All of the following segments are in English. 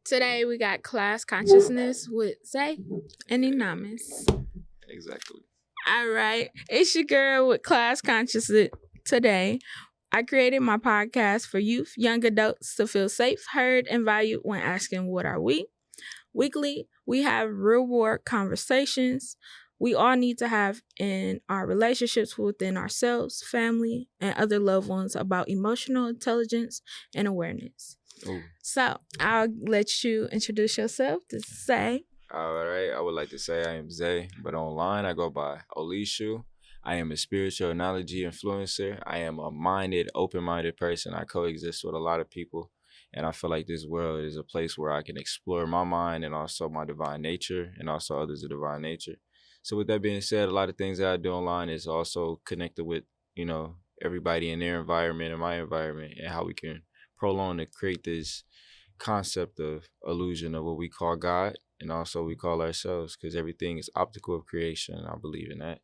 Today we got class consciousness with Zay and Enamus. Exactly. All right, it's your girl with class consciousness today. I created my podcast for youth, young adults to feel safe, heard, and valued when asking, what are we? Weekly, we have real world conversations we all need to have in our relationships within ourselves, family, and other loved ones about emotional intelligence and awareness. Ooh. So I'll let you introduce yourself to say. All right. I would like to say I am Zay, but online I go by Oleeshoo. I am a spiritual analogy influencer. I am a open-minded person. I coexist with a lot of people. And I feel like this world is a place where I can explore my mind and also my divine nature and also others of divine nature. So with that being said, a lot of things that I do online is also connected with, everybody in their environment and my environment and how we can prolong to create this concept of illusion of what we call God and also we call ourselves, because everything is optical of creation. I believe in that.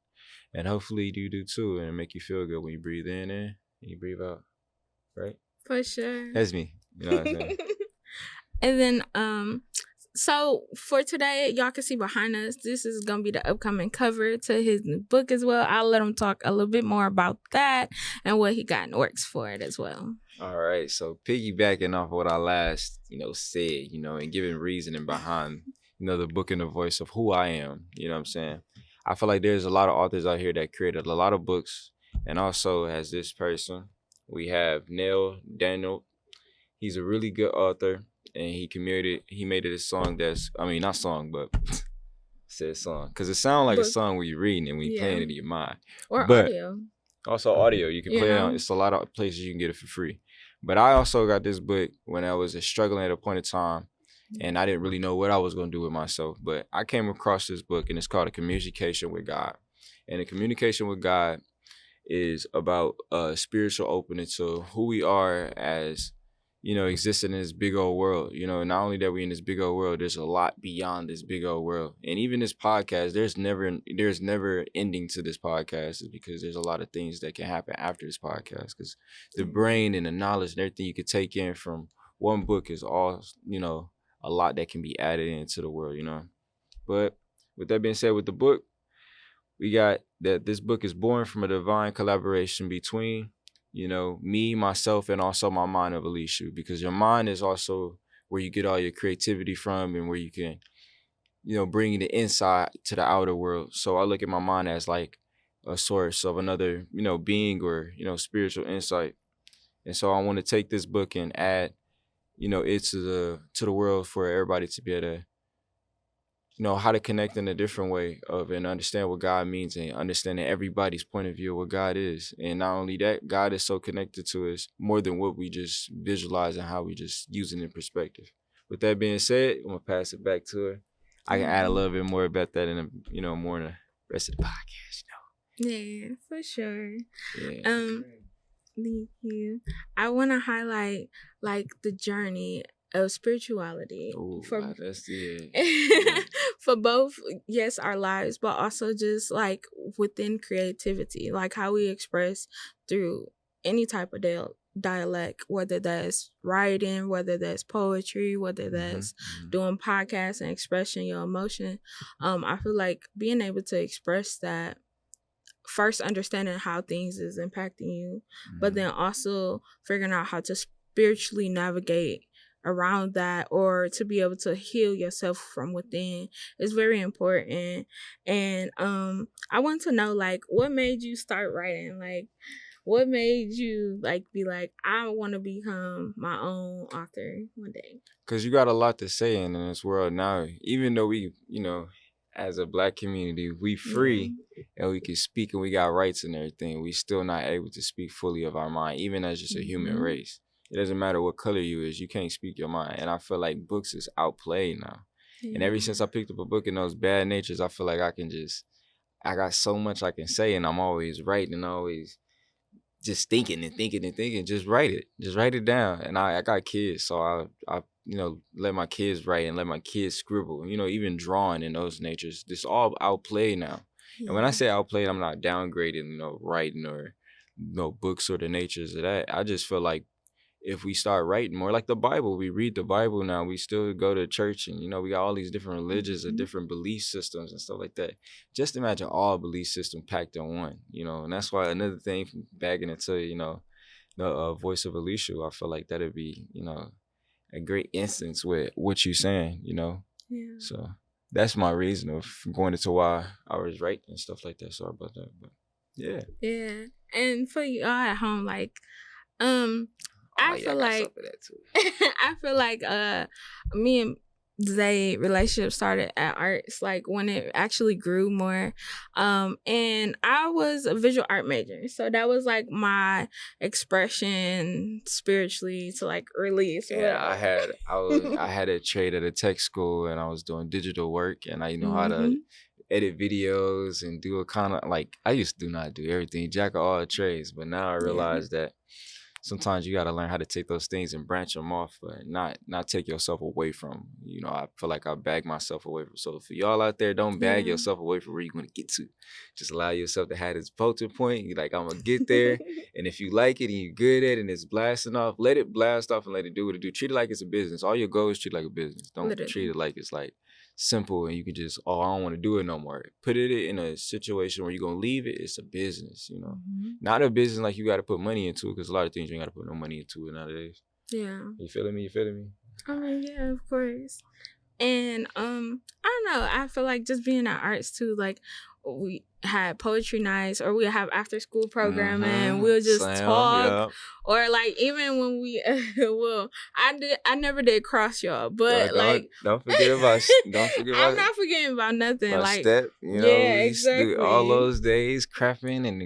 And hopefully you do too, and make you feel good when you breathe in and you breathe out. Right? For sure. That's me. You know what I'm saying? And then, so for today, y'all can see behind us, this is going to be the upcoming cover to his new book as well. I'll let him talk a little bit more about that and what he got in the works for it as well. All right. So piggybacking off what I last, said, and giving reasoning behind, the book and the voice of who I am, you know what I'm saying? I feel like there's a lot of authors out here that created a lot of books. And also as this person, we have Neil Daniel. He's a really good author. And he made it a song not song, but said song. Because it sounds like a song when you're reading and when you're playing it in your mind. Or audio. Also audio. You can play it on, it's a lot of places you can get it for free. But I also got this book when I was struggling at a point in time. And I didn't really know what I was going to do with myself. But I came across this book, and it's called A Communication with God. And a communication with God is about spiritual openness to who we are as, existing in this big old world. Not only that we're in this big old world, there's a lot beyond this big old world. And even this podcast, there's never ending to this podcast, because there's a lot of things that can happen after this podcast. Because the brain and the knowledge and everything you could take in from one book is all, a lot that can be added into the world, But with that being said, with the book, we got that this book is born from a divine collaboration between, me, myself, and also my mind of Oleeshoo, because your mind is also where you get all your creativity from and where you can, bring the inside to the outer world. So I look at my mind as like a source of another, being or, spiritual insight. And so I want to take this book and add, it to the world for everybody to be able to, how to connect in a different way and understand what God means and understanding everybody's point of view of what God is. And not only that, God is so connected to us more than what we just visualize and how we just use it in perspective. With that being said, I'm going to pass it back to her. I can add a little bit more about that more in the rest of the podcast, Yeah, for sure. Yeah. Thank you. I want to highlight the journey of spirituality. Ooh, that's it. For both, yes, our lives, but also just within creativity, how we express through any type of dialect, whether that's writing, whether that's poetry, whether that's doing podcasts and expressing your emotion. I feel like being able to express that, first understanding how things is impacting you, but then also figuring out how to spiritually navigate around that, or to be able to heal yourself from within is very important. And I want to know what made you start writing? What made you be I want to become my own author one day? Because you got a lot to say in this world now. Even though we, as a Black community, we free and we can speak and we got rights and everything, we still not able to speak fully of our mind, even as just a human race. It doesn't matter what color you is, you can't speak your mind. And I feel like books is outplayed now. And ever since I picked up a book in those bad natures, I feel like I got so much I can say, and I'm always writing and always just thinking and thinking and thinking. Just write it down. And I got kids, so I let my kids write and let my kids scribble. Even drawing in those natures, this all outplayed now. Yeah. And when I say outplayed, I'm not downgrading, writing or books or the natures of that. I just feel like if we start writing more, like the Bible, we read the Bible now, we still go to church, and we got all these different religions and different belief systems and stuff like that. Just imagine all belief system packed in one, and that's why another thing, bagging into, the voice of Oleeshoo, I feel like that'd be, a great instance with what you're saying, Yeah. So that's my reason of going into why I was writing and stuff like that. Sorry about that, but yeah. Yeah. And for y'all at home, like, I feel like I feel like me and Zay relationship started at arts, like when it actually grew more. And I was a visual art major, so that was like my expression spiritually to like release. Yeah, I had a trade at a tech school, and I was doing digital work, and I know how to edit videos and do a kind of like, I used to do not do everything, jack of all trades, but now I realize that sometimes you got to learn how to take those things and branch them off, but not take yourself away from. I feel like I bag myself away from. So for y'all out there, don't bag yourself away from where you're going to get to. Just allow yourself to have this potent point. You're like, I'm going to get there. And if you like it and you're good at it and it's blasting off, let it blast off and let it do what it do. Treat it like it's a business. All your goals, treat it like a business. Don't treat it like it's like simple and you can just, I don't want to do it no more. Put it in a situation where you're going to leave it. It's a business, Not a business like you got to put money into it, because a lot of things you ain't got to put no money into it nowadays. Yeah. You feeling me? I mean, yeah, of course. And I don't know, I feel like just being at arts too, like we had poetry nights or we have after school programming, we'll just talk. Or like even when we well, I never did cross y'all, but don't forget about I'm not forgetting about nothing. Like step, exactly. All those days crapping and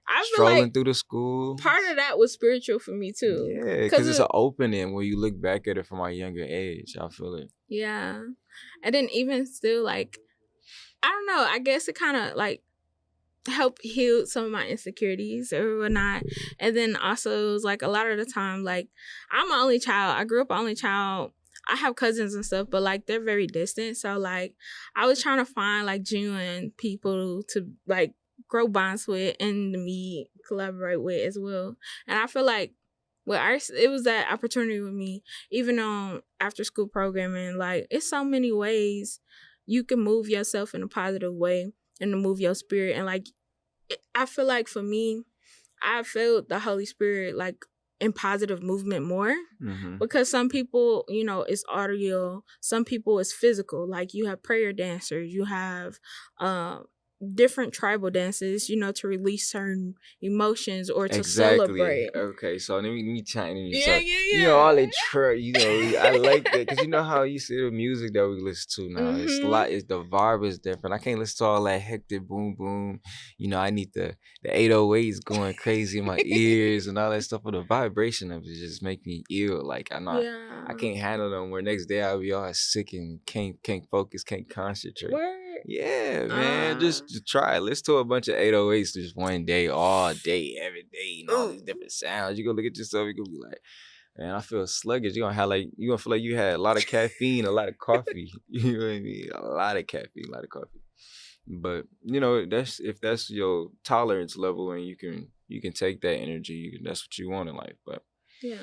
I strolling like through the school. Part of that was spiritual for me too. Yeah, because it's an opening when you look back at it from our younger age. I feel it. Yeah. And then even still, like, I don't know, I guess it kind of like helped heal some of my insecurities or whatnot. And then also it was like a lot of the time, like, I'm an only child. I grew up an only child. I have cousins and stuff, but like they're very distant. So like I was trying to find like genuine people to like grow bonds with and to meet, collaborate with as well. And I feel like with arts, it was that opportunity with me, even on after school programming. Like, it's so many ways you can move yourself in a positive way and to move your spirit. And like, I feel like for me, I felt the Holy Spirit like in positive movement more, because some people, it's audio, some people it's physical. Like you have prayer dancers, you have different tribal dances, to release certain emotions or to celebrate. Okay, so let me chime in. Yeah. All that I like that, because how you see the music that we listen to now. It's a lot. It's the vibe is different. I can't listen to all that hectic boom boom. I need the 808s going crazy in my ears and all that stuff. But the vibration of it just make me ill. Like I can't handle them. Where next day I'll be all sick and can't focus, can't concentrate. Word. Yeah, man, just try it. Listen to a bunch of 808s just one day, all day, every day, all these different sounds. You gonna look at yourself, you gonna be like, man, I feel sluggish. You're gonna feel like you had a lot of caffeine, a lot of coffee. You know what I mean? A lot of caffeine, a lot of coffee. But if that's your tolerance level and you can take that energy, that's what you want in life. But yeah.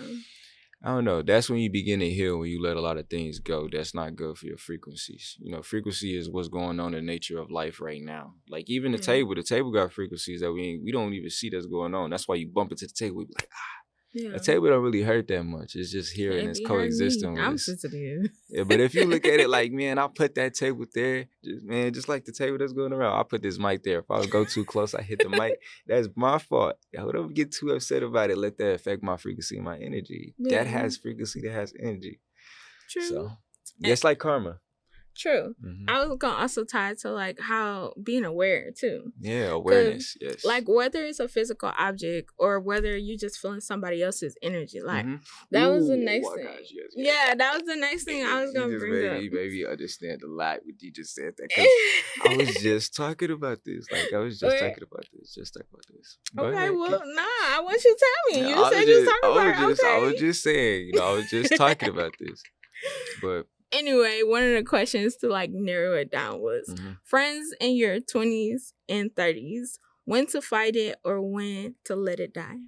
I don't know. That's when you begin to heal, when you let a lot of things go. That's not good for your frequencies. Frequency is what's going on in the nature of life right now. Like even the table got frequencies that we don't even see that's going on. That's why you bump into the table, we be like, the table don't really hurt that much. It's just here and it's coexisting with I'm us. sensitive. Yeah, but if you look at it like, man, I put that table there, just like the table that's going around. I put this mic there. If I go too close, I hit the mic. That's my fault. I don't get too upset about it. Let that affect my frequency and my energy. Yeah. That has frequency, that has energy. True. So, just like karma. True. I was gonna also tie it to like how being aware too. Yeah, awareness. Yes. Like whether it's a physical object or whether you just feeling somebody else's energy. Like that was the next thing. Gosh, yes. Yeah, that was the next thing I was gonna bring up. You made me understand a lot when you just said that. I was just talking about this. Like I was just talking about this. Okay, well, I want you to tell me. You said you was talking about it. Okay. I was just saying. I was just talking about this. But anyway, one of the questions to like narrow it down was friends in your 20s and 30s, when to fight it or when to let it die?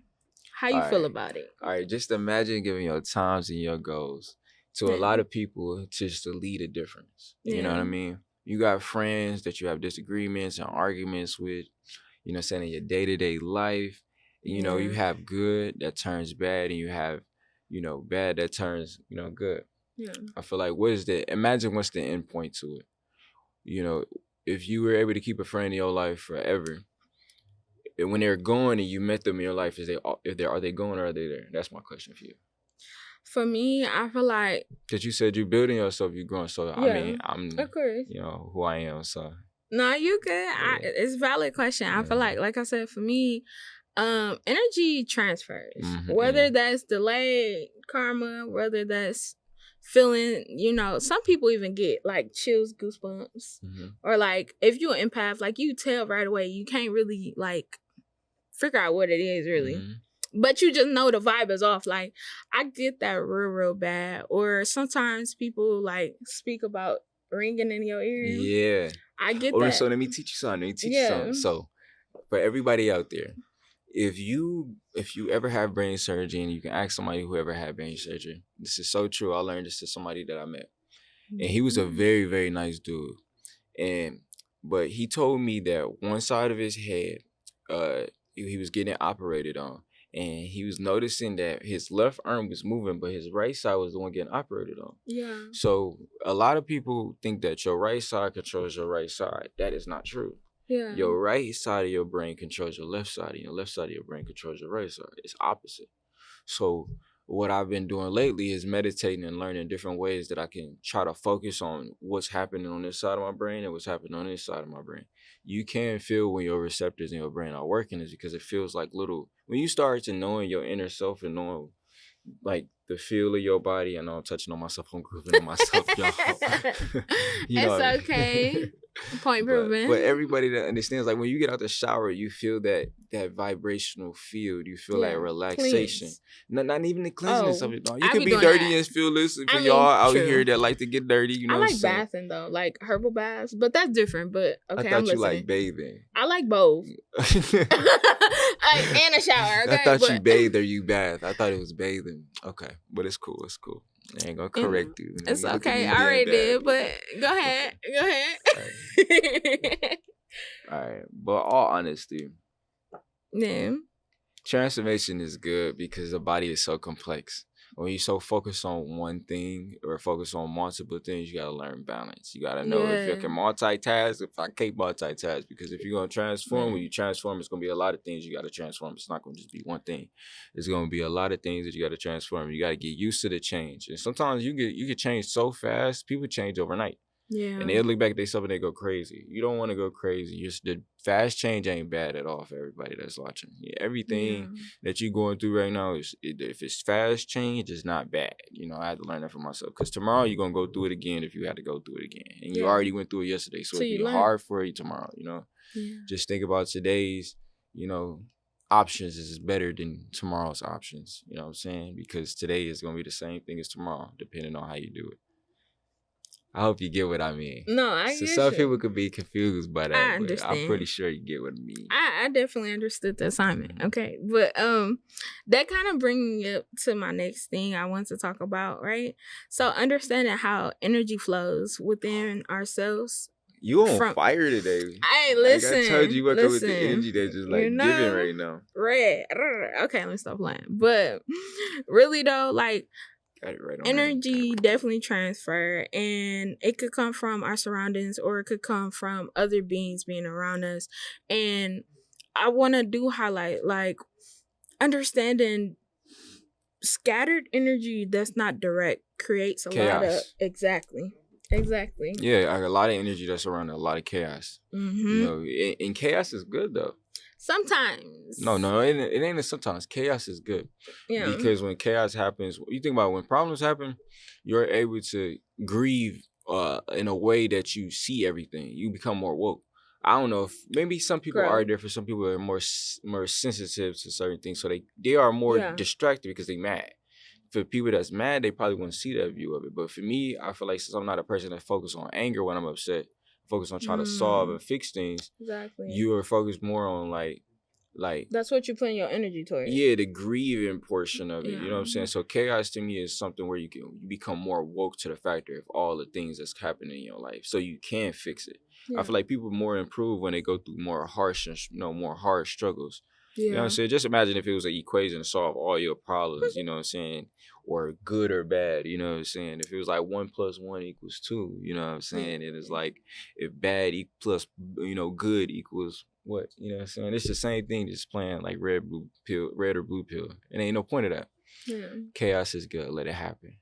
How you feel about it? All right, just imagine giving your times and your goals to a lot of people just to lead a difference. You know what I mean? You got friends that you have disagreements and arguments with, you know, saying in your day-to-day life. You know, you have good that turns bad, and you have, you know, bad that turns, you know, good. Yeah. I feel like imagine what's the end point to it. You know, if you were able to keep a friend in your life forever, and when they're gone and you met them in your life, are they gone or are they there? That's my question for you. For me, I feel like, because you said you're building yourself, you're growing. So I mean, I'm, of course, you know who I am. So no, you good. Yeah. It's a valid question. I feel like I said, for me, energy transfers. Whether that's delayed karma, whether that's feeling, you know, some people even get like chills, goosebumps, or like if you're an empath, like you tell right away. You can't really like figure out what it is really. But you just know the vibe is off. Like, I get that real bad. Or sometimes people like speak about ringing in your ear. Yeah. I get that. So let me teach you something. So for everybody out there, if you ever have brain surgery, and you can ask somebody who ever had brain surgery, this is so true. I learned this to somebody that I met. And he was a very, very nice dude. But he told me that one side of his head, he was getting operated on. And he was noticing that his left arm was moving, but his right side was the one getting operated on. Yeah. So a lot of people think that your right side controls your right side. That is not true. Yeah. Your right side of your brain controls your left side, and your left side of your brain controls your right side. It's opposite. So what I've been doing lately is meditating and learning different ways that I can try to focus on what's happening on this side of my brain and what's happening on this side of my brain. You can feel when your receptors in your brain are working, is because it feels like when you start to knowing your inner self and knowing like the feel of your body. I know I'm touching on myself, I'm grooving on myself, y'all. It's okay. Point proven. But everybody that understands, like when you get out the shower, you feel that vibrational field. You feel like relaxation. Not even the cleanliness of it. No, you can be dirty and feel this. For y'all out here that like to get dirty, you know. I like bathing though, like herbal baths, but that's different. But okay, I thought you like bathing. I like both. And a shower. Okay? I thought you bathe or you bath. I thought it was bathing. Okay, but it's cool. It's cool. I ain't gonna correct you. It's okay. I already did, but go ahead. All right. But all honesty. Yeah. Transformation is good because the body is so complex. When you're so focused on one thing or focused on multiple things, you gotta learn balance. You gotta know if you can multitask, if I can't multitask. Because if you're gonna transform, when you transform, it's gonna be a lot of things you gotta transform. It's not gonna just be one thing. It's gonna be a lot of things that you gotta transform. You gotta get used to the change. And sometimes you get change so fast, people change overnight. Yeah. And they'll look back at themselves and they go crazy. You don't want to go crazy. The fast change ain't bad at all for everybody that's watching. Everything that you're going through right now, if it's fast change, it's not bad. You know, I had to learn that for myself. Because tomorrow you're going to go through it again if you had to go through it again. And you already went through it yesterday. So it'll be hard for you tomorrow, you know. Yeah. Just think about today's, you know, options is better than tomorrow's options. You know what I'm saying? Because today is going to be the same thing as tomorrow, depending on how you do it. I hope you get what I mean. No, I get some people could be confused by that. I understand. I'm pretty sure you get what I mean. I definitely understood the assignment. Okay. But that kind of brings me up to my next thing I want to talk about, right? So understanding how energy flows within ourselves. You on fire today. Hey, listen. Like I told you wake up with the energy that's just like giving right now. Red. Okay, let me stop playing. But really though, like, right energy definitely transfer, and it could come from our surroundings or it could come from other beings being around us. And I want to highlight like understanding scattered energy that's not direct creates a chaos. Lot of exactly. Yeah, a lot of energy that's around a lot of chaos. You know, and chaos is good though. Sometimes. No, it ain't sometimes. Chaos is good. Yeah. Because when chaos happens, you think about when problems happen, you're able to grieve in a way that you see everything. You become more woke. I don't know if maybe some people are different. Some people are more sensitive to certain things, so they are more distracted because they mad. For people that's mad, they probably wouldn't see that view of it. But for me, I feel like since I'm not a person that focuses on anger when I'm upset, focus on trying to solve and fix things. Exactly. You are focused more on like like that's what you put your energy towards. Yeah, the grieving portion of it. You know what I'm saying? So chaos to me is something where you become more woke to the factor of all the things that's happening in your life, so you can fix it. I feel like people more improve when they go through more harsh and more hard struggles. You know what I'm saying? Just imagine if it was an equation to solve all your problems, you know what I'm saying? Or good or bad, you know what I'm saying? If it was like 1 + 1 = 2, you know what I'm saying? And it's like if bad plus, good equals what? You know what I'm saying? It's the same thing, just playing like red or blue pill. It ain't no point of that. Yeah. Chaos is good. Let it happen.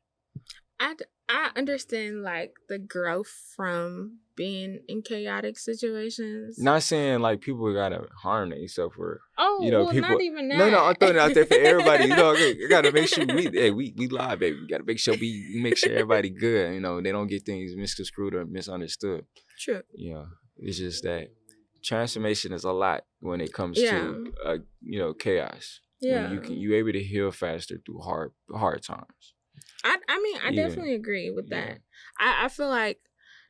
I understand like the growth from being in chaotic situations. Not saying like people gotta harm themselves or people. Not even that. No, I'm throwing it out there for everybody. I gotta make sure we live, baby. We gotta make sure everybody good. They don't get things misconstrued or misunderstood. True. It's just that transformation is a lot when it comes to chaos. Yeah, when you able to heal faster through hard times. I definitely agree with that. I feel like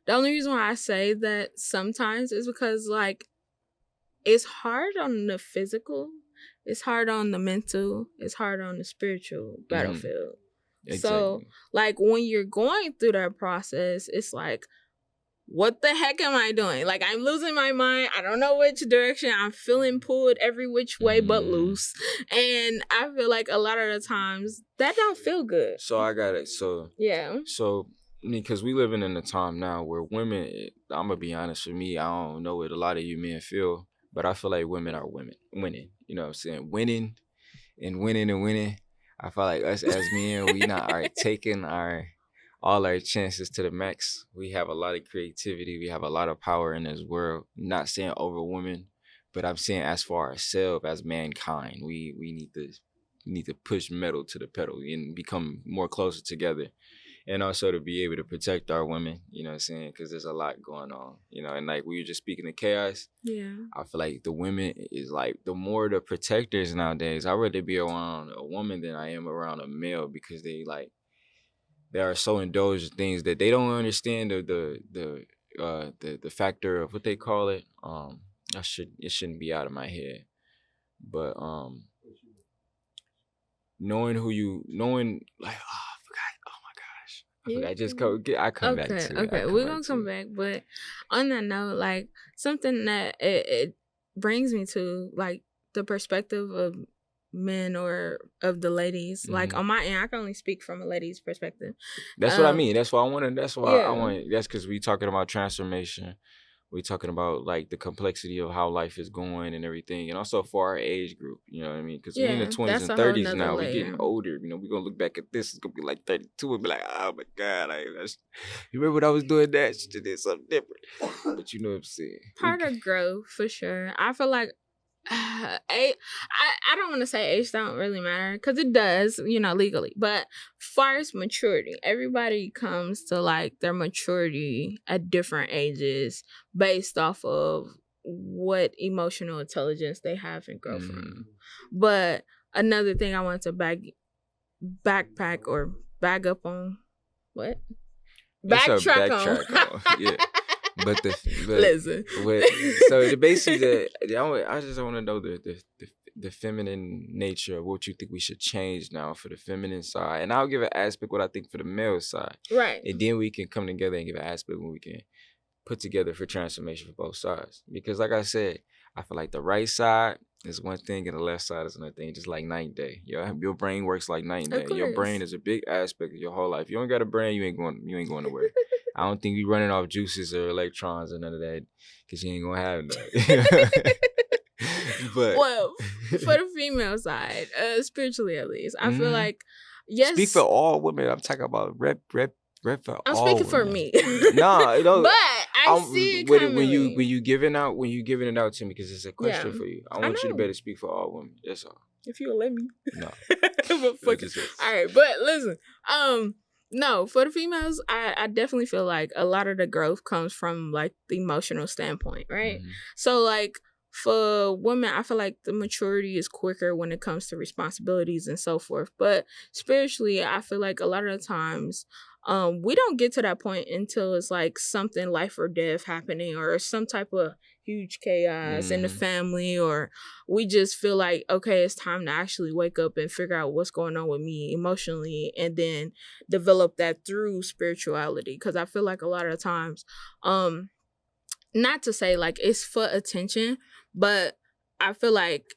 the only reason why I say that sometimes is because like it's hard on the physical, it's hard on the mental, it's hard on the spiritual battlefield. Exactly. So like when you're going through that process, it's like, what the heck am I doing? Like, I'm losing my mind. I don't know which direction. I'm feeling pulled every which way but loose. And I feel like a lot of the times that don't feel good. So I got it. So because we living in a time now where women, I'm gonna be honest, for me, I don't know what a lot of you men feel, but I feel like women are winning. You know what I'm saying? Winning. I feel like us as men, we not taking all our chances to the max. We have a lot of creativity. We have a lot of power in this world. I'm not saying over women, but I'm saying as far as ourselves, as mankind, we need to push metal to the pedal and become more closer together. And also to be able to protect our women, you know what I'm saying? Because there's a lot going on, and like we were just speaking of chaos. Yeah. I feel like the women is like the more the protectors nowadays. I'd rather be around a woman than I am around a male because they are so indulged in things that they don't understand the factor of what they call it. It shouldn't be out of my head, but knowing like I forgot. Oh my gosh, I forgot. I come back to it. Okay, we're gonna come back, but on that note, like something that it brings me to like the perspective of men or of the ladies. Like on my end, I can only speak from a lady's perspective. That's what I mean. That's why I want. That's because we talking about transformation. We talking about like the complexity of how life is going and everything, and also for our age group. You know what I mean? Because we in the 20s and 30s now. We're getting older. We're gonna look back at this. It's gonna be like 32 and be like, oh my god, you remember when I was doing that? She did something different. But you know what I'm saying? Part of growth for sure. I feel like I don't want to say age don't really matter because it does, legally. But far as maturity, everybody comes to like their maturity at different ages based off of what emotional intelligence they have and grow from. But another thing I wanted to backpack or bag up on what? Backtrack on. Yeah. Listen. So the basics I just want to know the feminine nature of what you think we should change now for the feminine side, and I'll give an aspect what I think for the male side, right? And then we can come together and give an aspect when we can put together for transformation for both sides. Because like I said, I feel like the right side is one thing and the left side is another thing, just like night and day. Your brain works like night and day. Your brain is a big aspect of your whole life. You don't got a brain, you ain't going nowhere. I don't think you running off juices or electrons or none of that, because you ain't gonna have that. But well, for the female side, spiritually at least, I feel like speak for all women. I'm talking about rep for I'm all speaking women. For me. No, but I see it coming. When you giving it out to me, because it's a question for you. I want you to better speak for all women. That's all. If you'll let me. No. But fuck it. All right, but listen. No, for the females, I definitely feel like a lot of the growth comes from like the emotional standpoint, right? So like for women, I feel like the maturity is quicker when it comes to responsibilities and so forth. But spiritually, I feel like a lot of the times we don't get to that point until it's like something life or death happening, or some type of huge chaos in the family, or we just feel like, okay, it's time to actually wake up and figure out what's going on with me emotionally, and then develop that through spirituality. Because I feel like a lot of times, not to say like it's for attention, but I feel like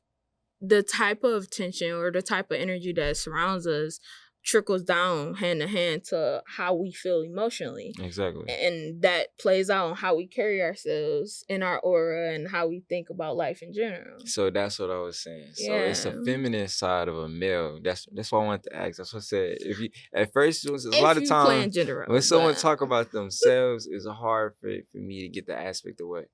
the type of tension or the type of energy that surrounds us trickles down hand to hand to how we feel emotionally. Exactly. And that plays out on how we carry ourselves in our aura and how we think about life in general. So that's what I was saying. Yeah. So it's a feminine side of a male. That's what I wanted to ask. That's what I said. If you at first it was a lot of times when someone talk about themselves, it's hard for me to get the aspect of what,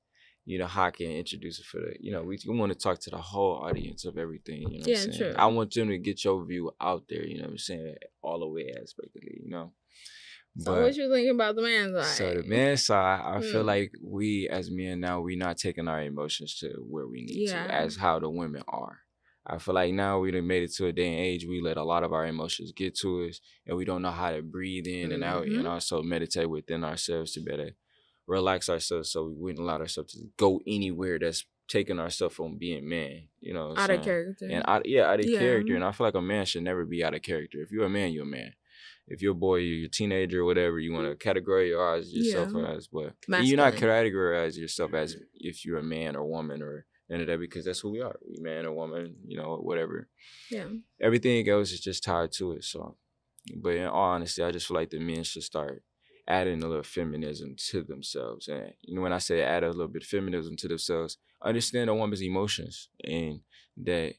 how I can introduce it for the, we want to talk to the whole audience of everything, what I'm saying? True. I want them to get your view out there, what I'm saying, all the way aspectly, So what you think about the man's side? So the man's side, I feel like we as men now, we not taking our emotions to where we need to, as how the women are. I feel like now we done made it to a day and age, we let a lot of our emotions get to us, and we don't know how to breathe in and out, and also meditate within ourselves to better relax ourselves, so we wouldn't allow ourselves to go anywhere that's taking ourselves from being man, out of character. And out of character. And I feel like a man should never be out of character. If you're a man, you're a man. If you're a boy, you're a teenager or whatever, you want to categorize yourself as, but you're not categorize yourself as if you're a man or woman or any of that, because that's who we are. We man or woman, whatever. Yeah. Everything else is just tied to it. So, but in all honesty, I just feel like the men should start adding a little feminism to themselves. And when I say add a little bit of feminism to themselves, understand a woman's emotions, and that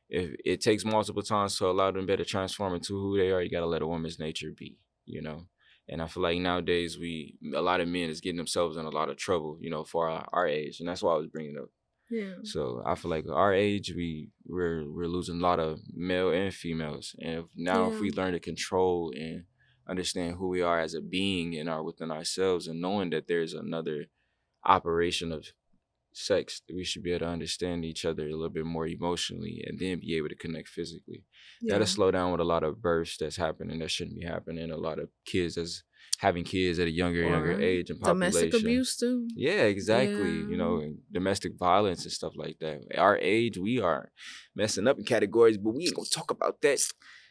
if it takes multiple times to allow them to transform into who they are, you gotta let a woman's nature be, And I feel like nowadays a lot of men is getting themselves in a lot of trouble, for our age, and that's why I was bringing up. Yeah. So I feel like our age, we're losing a lot of male and females, and if we learn to control and understand who we are as a being and within ourselves, and knowing that there's another operation of sex, we should be able to understand each other a little bit more emotionally, and then be able to connect physically. That'll slow down with a lot of births that's happening that shouldn't be happening, a lot of kids that's having kids at a younger age and population. Domestic abuse too. Yeah, exactly. And domestic violence and stuff like that. At our age, we are messing up in categories, but we ain't gonna talk about that.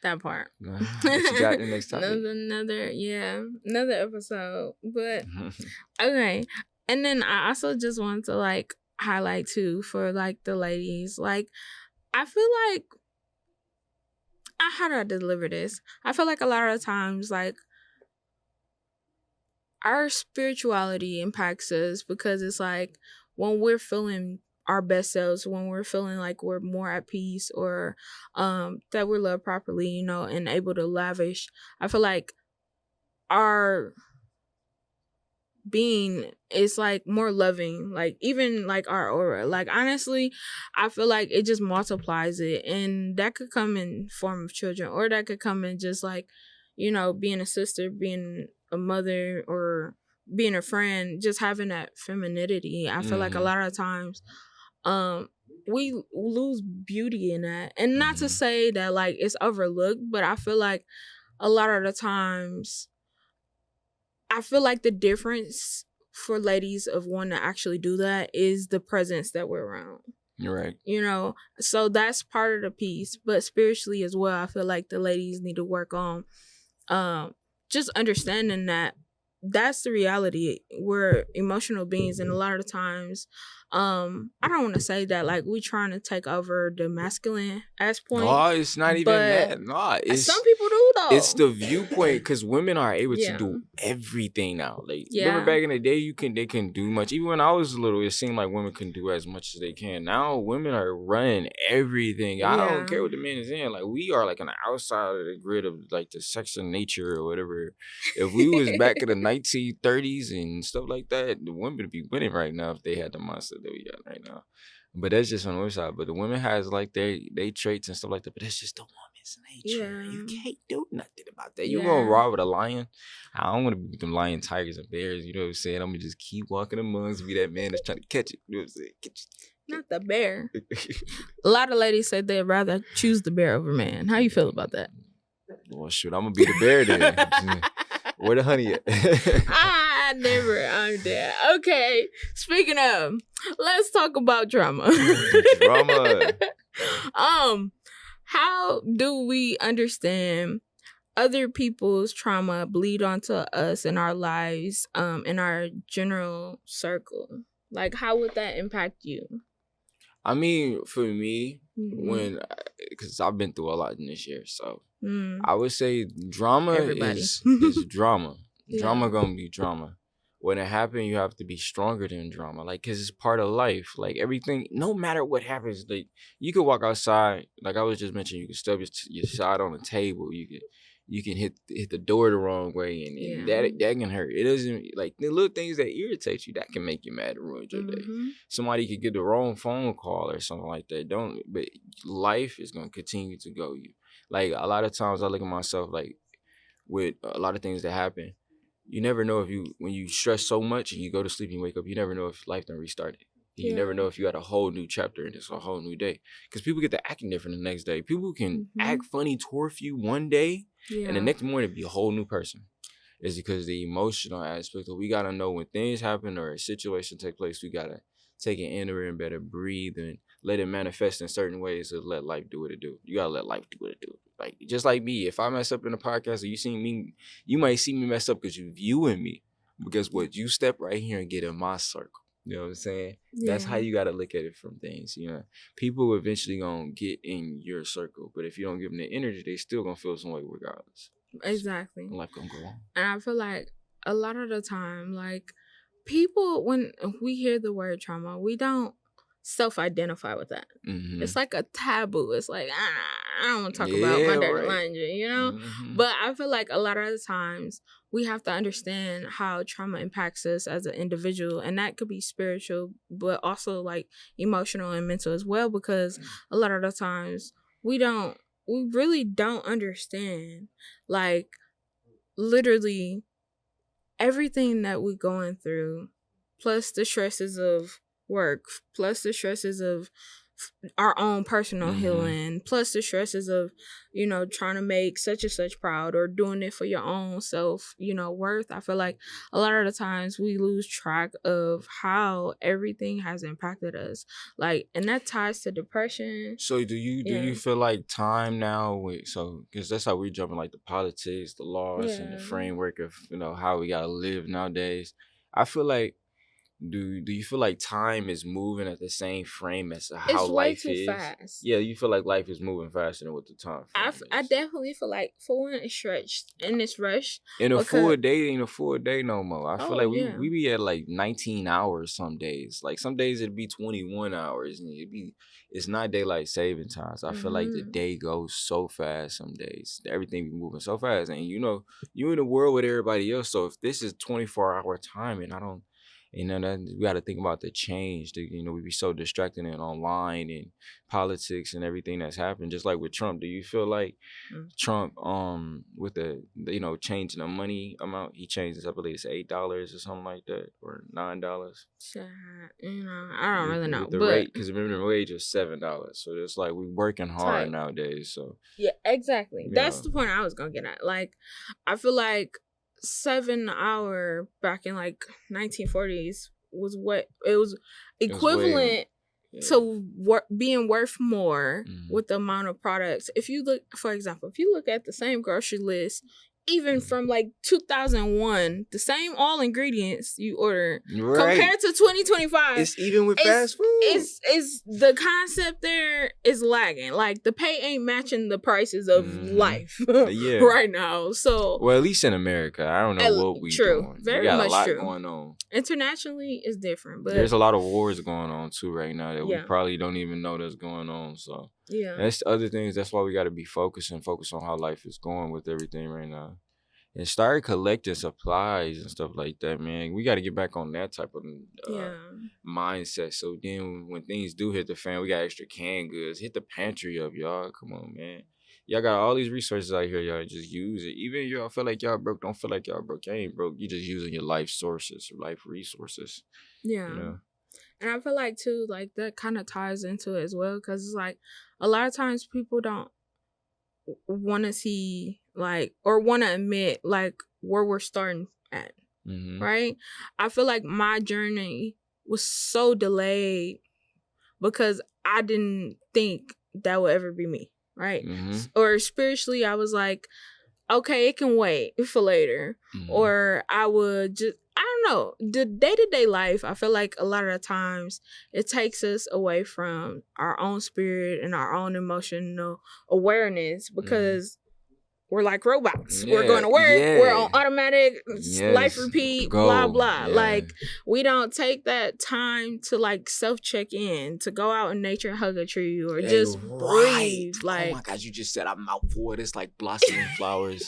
That part. What you got the next topic? Another episode. But okay. And then I also just want to highlight too for the ladies. I feel like, how do I deliver this? I feel like a lot of times our spirituality impacts us, because it's when we're feeling our best selves, when we're feeling like we're more at peace, or that we're loved properly, and able to lavish, I feel like our being is more loving, even our aura. Honestly, I feel like it just multiplies it, and that could come in form of children, or that could come in just being a sister, being a mother, or being a friend, just having that femininity. I feel like a lot of times we lose beauty in that, and not to say that it's overlooked, but I feel like a lot of the times, I feel like the difference for ladies of wanting to actually do that is the presence that we're around. You're right. So that's part of the piece. But spiritually as well, I feel like the ladies need to work on just understanding that that's the reality. We're emotional beings, and a lot of the times, I don't want to say that we trying to take over the masculine as point. Oh, it's not even that. No, some people do though. It's the viewpoint, because women are able to do everything now. Remember back in the day, they can do much. Even when I was little, it seemed like women couldn't do as much as they can. Now women are running everything. I don't care what the man is in. We are on the outside of the grid of the sex of nature or whatever. If we was back in the 1930s and stuff like that, the women would be winning right now if they had the monster that we got right now. But that's just on the other side. But the women has they traits and stuff like that. But that's just the woman's nature. You can't do nothing about that. You gonna rob with a lion? I don't want to be with them lion, tigers, and bears. You know what I'm saying? I'm gonna just keep walking amongst, be that man that's trying to catch it. You know what I'm saying? Not the bear. A lot of ladies say they'd rather choose the bear over man. How you feel about that? Well, shoot, I'm gonna be the bear then. Where the honey at? I'm dead. Okay, speaking of, let's talk about drama. Drama. How do we understand other people's trauma bleed onto us in our lives, in our general circle? Like, how would that impact you? I mean, for me, because I've been through a lot in this year, so I would say drama is drama. Drama gonna be drama. When it happens, you have to be stronger than drama, like, cause it's part of life. Like everything, no matter what happens, like you could walk outside, like I was just mentioning, you can stub your side on the table, you can hit the door the wrong way, and that can hurt. It doesn't, like, the little things that irritate you that can make you mad and ruin your day. Somebody could get the wrong phone call or something like that. But life is gonna continue to go. Like a lot of times I look at myself, like with a lot of things that happen. You never know when you stress so much and you go to sleep and you wake up, you never know if life done restarted. You never know if you had a whole new chapter and it's a whole new day. Because people get to acting different the next day. People can act funny towards you one day and the next morning be a whole new person. It's because the emotional aspect of, we got to know when things happen or a situation take place, we got to take it in and better breathe and let it manifest in certain ways to let life do what it do. You got to let life do what it do. Like, just like me, if I mess up in a podcast or you see me, you might see me mess up because you viewing me. Because what, you step right here and get in my circle. You know what I'm saying? Yeah. That's how you got to look at it from things, you know. People eventually going to get in your circle, but if you don't give them the energy, they still going to feel some way regardless. Exactly. Life going to go on. And I feel like a lot of the time, like, people, when we hear the word trauma, we don't self-identify with that. It's like a taboo. It's like, I don't want to talk about my dirty laundry, you know? But I feel like a lot of the times we have to understand how trauma impacts us as an individual, and that could be spiritual, but also like emotional and mental as well, because a lot of the times we really don't understand, like, literally everything that we're going through, plus the stresses of work, plus the stresses of our own personal healing, plus the stresses of, you know, trying to make such and such proud or doing it for your own self, you know, worth. I feel like a lot of the times we lose track of how everything has impacted us, like, and that ties to depression. So do you feel like time now, because that's how we jump in, like, the politics, the laws, and the framework of, you know, how we gotta live nowadays. I feel like, do you feel like time is moving at the same frame as how life is? Fast. Yeah, you feel like life is moving faster than what the time frame is. I definitely feel like, for one, it's stretched and it's rushed. And a full day ain't a full day no more. I feel like we be at like 19 hours some days. Like some days it'd be 21 hours, and it's not daylight saving times. I feel like the day goes so fast some days. Everything be moving so fast, and you know, you in the world with everybody else. So if this is 24-hour time, and I don't. You know, that we got to think about the change. You know, we be so distracted and online and politics and everything that's happened. Just like with Trump, do you feel like Trump, with the, you know, changing the money amount, he changed it, I believe it's $8 or something like that, or $9. You know, I don't really know. With the rate, because remember the wage was $7, so it's like we working hard nowadays. So yeah, exactly. That's the point I was gonna get at. Like, I feel like 7 hour back in like 1940s was what it was equivalent to being worth more with the amount of products. If you look, for example, if you look at the same grocery list, even from like 2001, the same all ingredients you order compared to 2025, it's even with fast food. It's the concept there is lagging. Like, the pay ain't matching the prices of life right now. So, well, at least in America, I don't know what we doing. Very we got much a lot true. going on. Internationally, it's different, but there's a lot of wars going on too right now that we probably don't even know that's going on. So that's other things. That's why we got to be focused on how life is going with everything right now, and start collecting supplies and stuff like that, man. We got to get back on that type of mindset. So then when things do hit the fan, we got extra canned goods. Hit the pantry up, y'all. Come on, man. Y'all got all these resources out here. Y'all just use it. Even if y'all feel like y'all broke, don't feel like y'all broke. You ain't broke. You just using your life sources, life resources. Yeah. You know? And I feel like, too, like, that kind of ties into it as well, because it's like a lot of times people don't want to see like or want to admit like where we're starting at, right? I feel like my journey was so delayed because I didn't think that would ever be me, right? Or spiritually, I was like, okay, it can wait for later. Or I would just, I don't know, the day-to-day life, I feel like a lot of the times it takes us away from our own spirit and our own emotional awareness because we're like robots. We're going to work. We're on automatic, life repeat, blah, blah. Like, we don't take that time to, like, self-check in, to go out in nature and hug a tree or just breathe. Like, oh, my God, you just said I'm out for it. It's like blossoming flowers.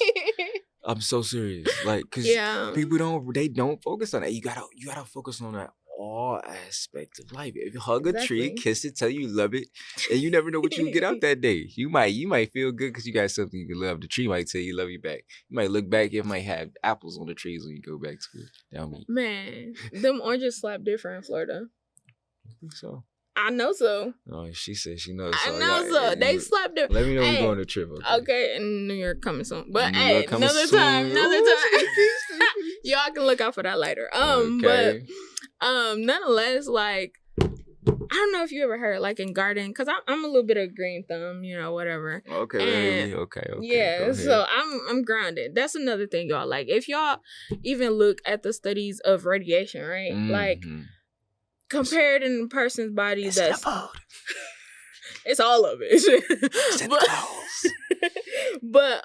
I'm so serious. Like, because people don't focus on that. You gotta focus on that all aspects of life. If you hug a tree, kiss it, tell you love it, and you never know what you get out that day. You might feel good because you got something you can love. The tree might tell you love you back. You might look back, it might have apples on the trees when you go back to it. Man, them oranges slap different in Florida. I think so. I know so. Oh, she said she knows. I know so. They slap different. Let me know when you go on a trip. Okay, in New York coming soon. But hey, another time. Y'all can look out for that later. But nonetheless, like, I don't know if you ever heard, like, in garden, because I'm a little bit of green thumb, you know, whatever. Okay. Okay. Yeah, so I'm grounded. That's another thing, y'all. Like, if y'all even look at the studies of radiation, right? Like, compared in a person's body, it's all of it. But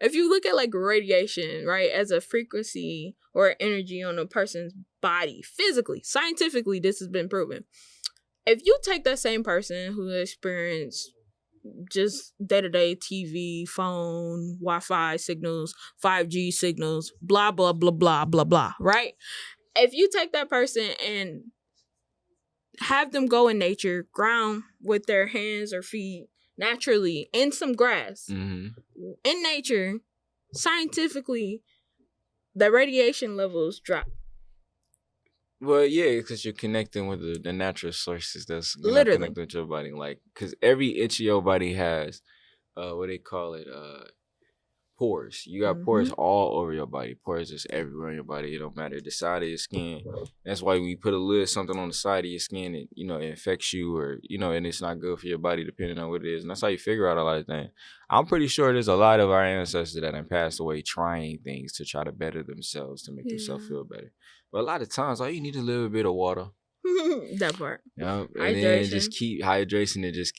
if you look at like radiation, right, as a frequency or energy on a person's body, physically, scientifically, this has been proven. If you take that same person who experienced just day-to-day TV, phone, Wi-Fi signals, 5G signals, blah, blah, blah, blah, blah, blah, right? If you take that person and have them go in nature, ground with their hands or feet naturally in some grass, in nature, scientifically, the radiation levels drop. Well, yeah, because you're connecting with the natural sources that's connected with your body. Like, because every inch of your body has, what they call it, pores. You got pores all over your body. Pores just everywhere in your body. It don't matter the side of your skin. That's why when you put a little something on the side of your skin, it infects you, or and it's not good for your body depending on what it is. And that's how you figure out a lot of things. I'm pretty sure there's a lot of our ancestors that have passed away trying things to try to better themselves, to make themselves feel better. But a lot of times, all you need is a little bit of water. That part. Yeah, and then just keep hydration and just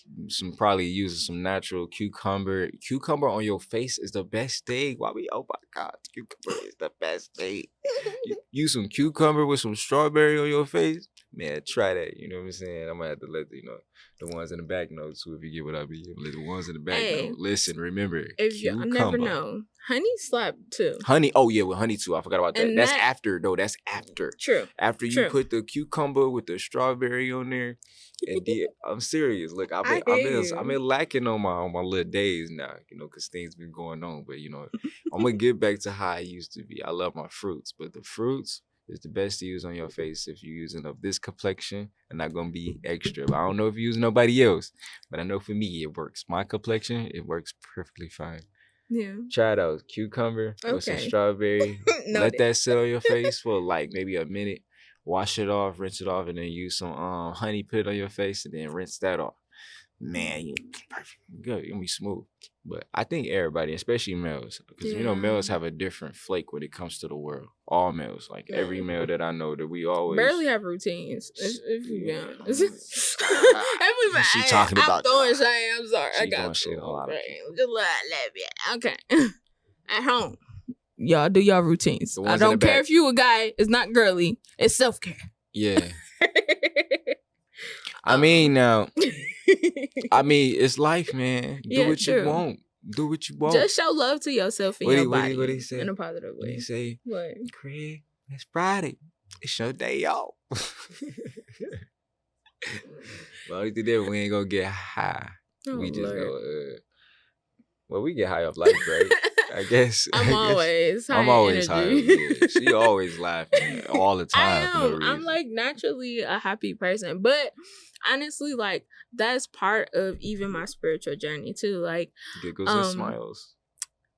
probably using some natural cucumber. Cucumber on your face is the best thing. Oh my God, cucumber is the best thing. Use some cucumber with some strawberry on your face. Man, try that. You know what I'm saying? I'm gonna have to let the ones in the back know too. If you get what I mean, let the ones in the back know. Listen, remember. If you never know, honey slap too. Honey, oh yeah, with honey too. I forgot about that. That's after though. That's after. True. After you put the cucumber with the strawberry on there, and I'm serious. Look, I've been lacking on my little days now, because things been going on. But I'm gonna get back to how I used to be. I love my fruits, but the fruits is the best to use on your face if you're using of this complexion and not gonna be extra. But I don't know if you use nobody else, but I know for me it works. My complexion, it works perfectly fine. Yeah. Try those cucumber with some strawberry. Let that sit on your face for like maybe a minute. Wash it off, rinse it off, and then use some honey, put it on your face, and then rinse that off. Man, you perfect. Good. You're gonna be smooth. But I think everybody, especially males, because males have a different flake when it comes to the world. All males, like every male that I know, that we always barely have routines. If you be honest, she talking about throwing shade. I'm sorry, I got shit a lot. Just let me. Okay, at home, y'all do y'all routines. I don't care if you a guy. It's not girly. It's self care. Yeah. I mean, now. It's life, man. Do what you want. Do what you want. Just show love to yourself and your body. What he say? In a positive way. What he say? What? Craig, it's Friday. It's your day off. But only thing that we ain't gonna get high. We just go. Well, we get high off life, right? I guess. I'm always high I'm in always high. energy. Yeah, she always laughing all the I time for no am. I'm reason. like naturally a happy person, but honestly, like that's part of even my spiritual journey too. Like, Giggles and um, smiles.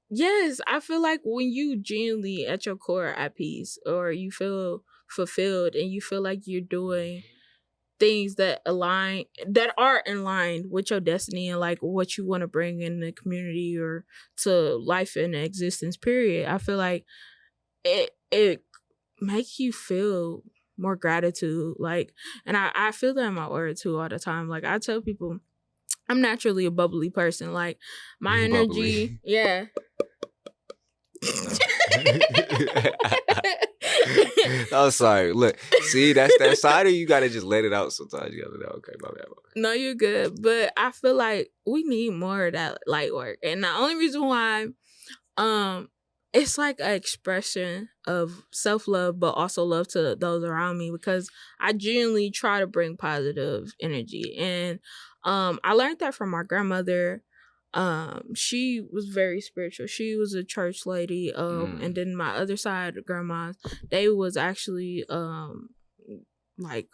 yes, I feel like when you genuinely at your core at peace, or you feel fulfilled, and you feel like you're doing things that are in line with your destiny and like what you want to bring in the community or to life and existence period, I feel like it makes you feel more gratitude. Like, and I feel that in my aura too all the time. Like, I tell people I'm naturally a bubbly person. Like, my energy, Bubbly. yeah. I'm sorry. Look, see, that's that side of you gotta just let it out sometimes. You gotta let it out. Okay, my bad. No, you're good. But I feel like we need more of that light work. And the only reason why um it's like an expression of self-love but also love to those around me, because I genuinely try to bring positive energy. And I learned that from my grandmother. She was very spiritual. She was a church lady. And then my other side of grandmas, they was actually like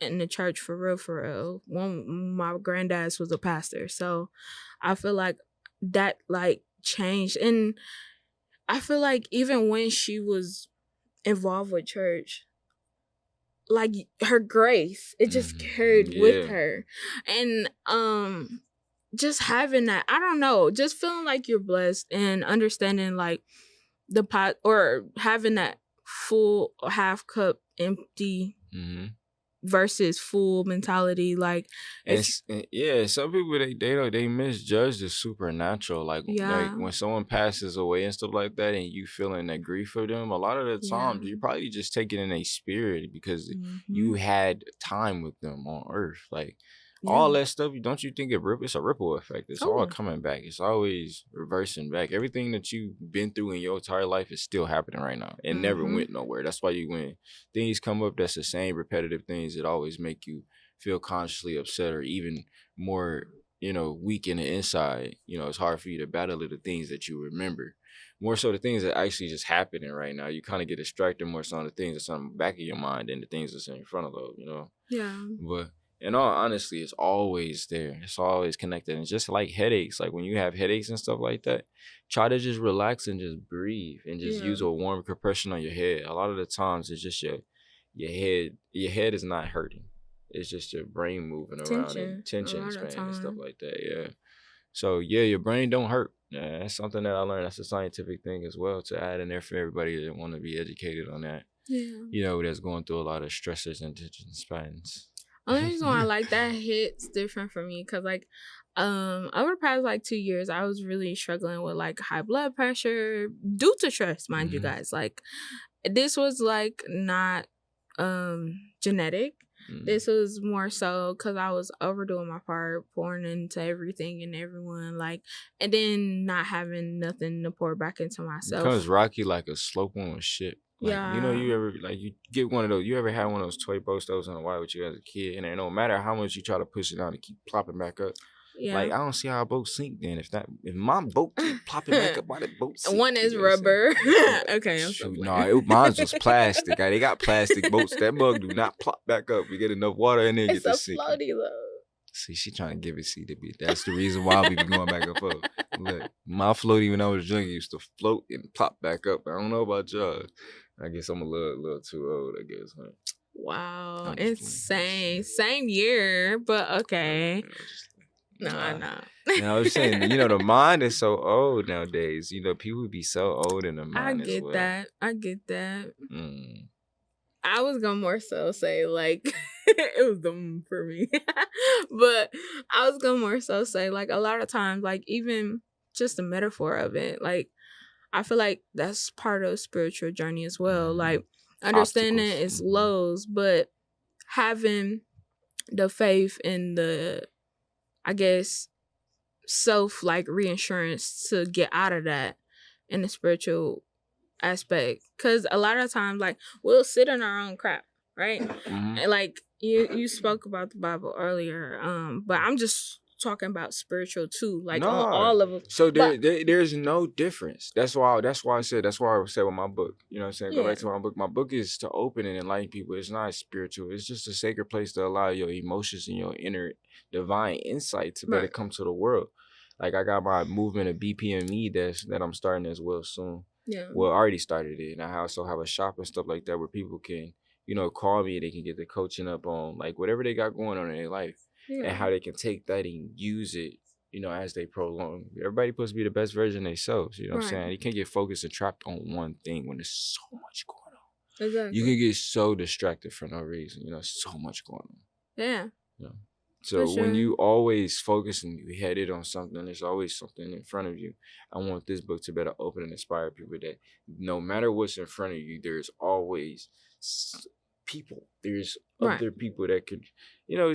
in the church for real, for real. One, my granddad's was a pastor. So I feel like that like changed. And I feel like even when she was involved with church, like her grace, it just carried with Yeah. her. And just having that, I don't know, just feeling like you're blessed and understanding like the pot, or having that full or half cup empty versus full mentality. Like, and yeah, some people they misjudge the supernatural. Like yeah, when someone passes away and stuff like that, and you feeling that grief for them, a lot of the yeah, times you probably just take it in a spirit because you mm-hmm, had time with them on earth. Like yeah, all that stuff, don't you think it's a ripple effect? It's all oh, coming back. It's always reversing back. Everything that you've been through in your entire life is still happening right now. It never mm-hmm, went nowhere. That's why when things come up that's the same repetitive things, it always make you feel consciously upset or even more, weak in the inside. It's hard for you to battle the things that you remember. More so the things that actually just happening right now. You kind of get distracted more so on the things that's on the back of your mind than the things that's in front of you. yeah, But in all honesty, it's always there. It's always connected. And just like headaches, like when you have headaches and stuff like that, try to just relax and just breathe and just yeah, use a warm compression on your head. A lot of the times it's just your head is not hurting. It's just your brain moving around and tension a tension lot of span and stuff time. like that. Yeah. So yeah, your brain don't hurt. Yeah, that's something that I learned. That's a scientific thing as well to add in there for everybody that want to be educated on that. Yeah. That's going through a lot of stressors and tension spans. Only reason why I like that hits different for me, because like over the past like 2 years I was really struggling with like high blood pressure due to stress, mind you guys. Like, this was like not genetic. This was more so because I was overdoing my part, pouring into everything and everyone, like, and then not having nothing to pour back into Becomes myself. rocky like a slope on shit. Like, Yeah. you ever like you get one of those. You ever had one of those toy boats that was on the water with you as a kid, and no matter how much you try to push it down, it keep plopping back up. Yeah. Like, I don't see how a boat sink then. If my boat keep plopping back up, why the boat sink? One is rubber. Okay, I'm so Shoot, no, mine was plastic. They got plastic boats. That mug do not plop back up. We get enough water in there, It's get a to sinking. floaty though. See, she trying to give it C to B. That's the reason why we be going back and forth. Look, my floaty when I was younger used to float and pop back up. I don't know about y'all. I guess I'm a little too old, I guess. Huh? Wow, insane. Same year, but okay. No, I know. Now I was saying, the mind is so old nowadays. People be so old in the I mind as get well. that. I get that. Mm. I was gonna more so say like it was dumb for me, but I was gonna more so say like a lot of times, like even just the metaphor of it, like I feel like that's part of the spiritual journey as well. Like understanding Obstacles. its lows, but having the faith and the, I guess, self like reinsurance to get out of that in the spiritual aspect. Because a lot of times, like, we'll sit in our own crap, right? And like you spoke about the Bible earlier, but I'm just talking about spiritual too, like on No. all of them. So But there's no difference. That's why I said with my book. You know what I'm saying? Go yeah, back to my book. My book is to open and enlighten people. It's not spiritual. It's just a sacred place to allow your emotions and your inner divine insight to better right. come to the world. Like I got my movement of BPME that I'm starting as well soon. Yeah. Well, I already started it, and I also have a shop and stuff like that where people can, call me. They can get the coaching up on like whatever they got going on in their life, Yeah. and how they can take that and use it, as they prolong. Everybody supposed to be the best version of themselves. You know what I'm saying? You can't get focused and trapped on one thing when there's so much going on. Exactly. You can get so distracted for no reason. So much going on. Yeah. So when you always focus and you headed on something, there's always something in front of you. I want this book to better open and inspire people that no matter what's in front of you, there's always people. There's other people that could,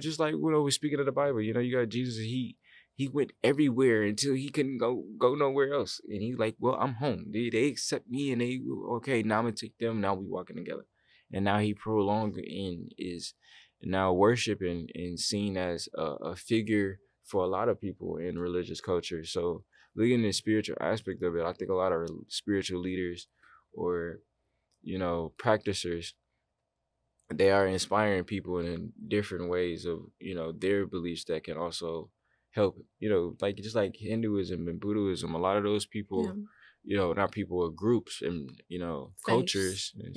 just like we're speaking of the Bible. You got Jesus. He went everywhere until he couldn't go nowhere else, and he's like, "Well, I'm home. They accept me, and they okay. Now I'm gonna take them. Now we walking together." And now he prolonged and is now worshiped and seen as a figure for a lot of people in religious culture. So looking at the spiritual aspect of it, I think a lot of spiritual leaders or practitioners, they are inspiring people in different ways of their beliefs that can also help, like just like Hinduism and Buddhism. A lot of those people, not people or groups and cultures and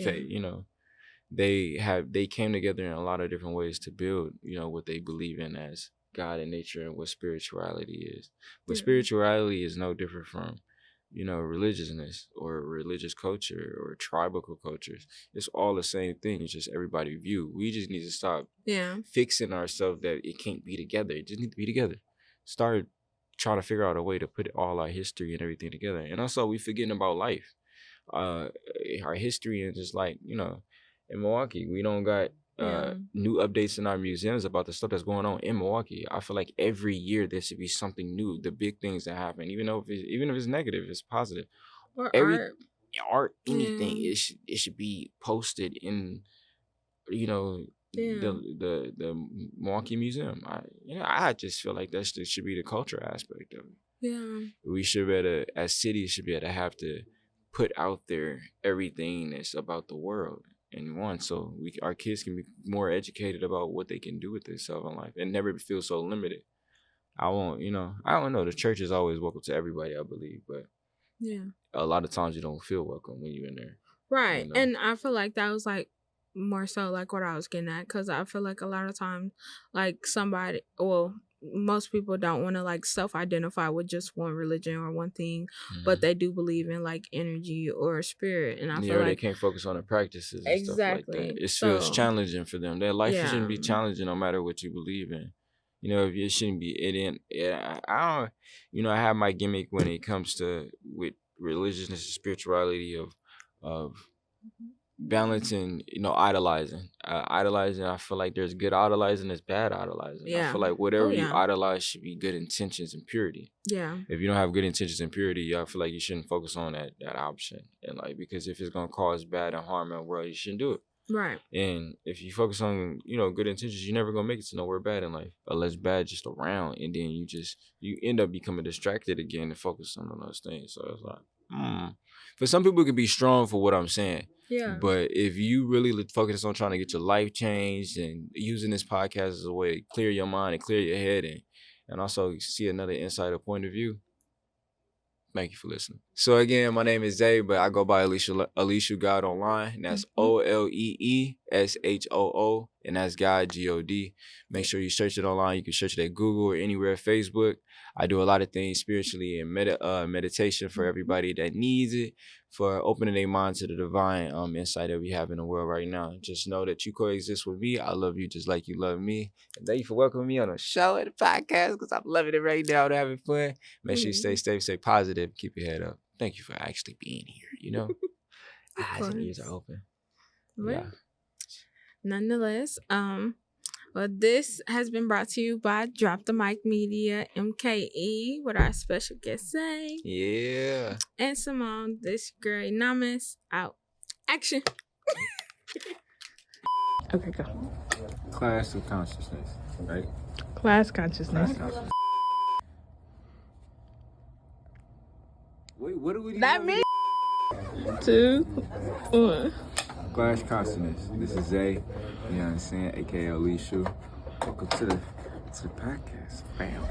they came together in a lot of different ways to build, what they believe in as God and nature and what spirituality is. But spirituality is no different from, religiousness or religious culture or tribal cultures. It's all the same thing. It's just everybody view. We just need to stop fixing ourselves that it can't be together. It just need to be together. Start trying to figure out a way to put all our history and everything together. And also we forgetting about life. Our history and just like, in Milwaukee, we don't got new updates in our museums about the stuff that's going on in Milwaukee. I feel like every year there should be something new, the big things that happen, even if it's negative, it's positive. Or art, anything, it should be posted in, the Milwaukee Museum. I just feel like that should be the culture aspect of it. Yeah, we should better, as cities, should be able to have to put out there everything that's about the world. And so our kids can be more educated about what they can do with themselves in life and never feel so limited. I don't know. The church is always welcome to everybody, I believe, but a lot of times you don't feel welcome when you're in there. Right. And I feel like that was like more so like what I was getting at, because I feel like a lot of times like most people don't want to like self-identify with just one religion or one thing, but they do believe in like energy or spirit, and I feel like they can't focus on the practices and stuff like that. It feels challenging for them. Their life shouldn't be challenging no matter what you believe in. If it shouldn't be I have my gimmick when it comes to with religiousness and spirituality of balancing, idolizing. I feel like there's good idolizing, there's bad idolizing. I feel like whatever you idolize should be good intentions and purity. Yeah. If you don't have good intentions and purity, I feel like you shouldn't focus on that option. And like, because if it's gonna cause bad and harm in the world, you shouldn't do it. Right. And if you focus on, good intentions, you're never gonna make it to nowhere bad in life. Unless bad just around, and then you end up becoming distracted again and focus on those things. So it's like, For some people it can be strong for what I'm saying. Yeah. But if you really focus on trying to get your life changed and using this podcast as a way to clear your mind and clear your head and also see another insider point of view, thank you for listening. So again, my name is Zay, but I go by Oleeshoo God online. And that's OLEESHOO, and that's God, GOD. Make sure you search it online. You can search it at Google or anywhere, Facebook. I do a lot of things spiritually and meditation for everybody that needs it, for opening their mind to the divine insight that we have in the world right now. Just know that you coexist with me. I love you just like you love me. And thank you for welcoming me on the show and the podcast, because I'm loving it right now and having fun. Make sure you stay safe, stay positive, keep your head up. Thank you for actually being here, Eyes and ears are open. Right. Yeah. Nonetheless, well, this has been brought to you by Drop the Mic Media, MKE, with our special guest Zay. Yeah. And Simone, this great Namas out. Action. Okay, go. Class of consciousness, right? Class consciousness. What do we do? That me. 2, 1. Clash Consonants. This is Zay. You know what I'm saying? AKA Oleeshoo. Welcome to the podcast. Bam.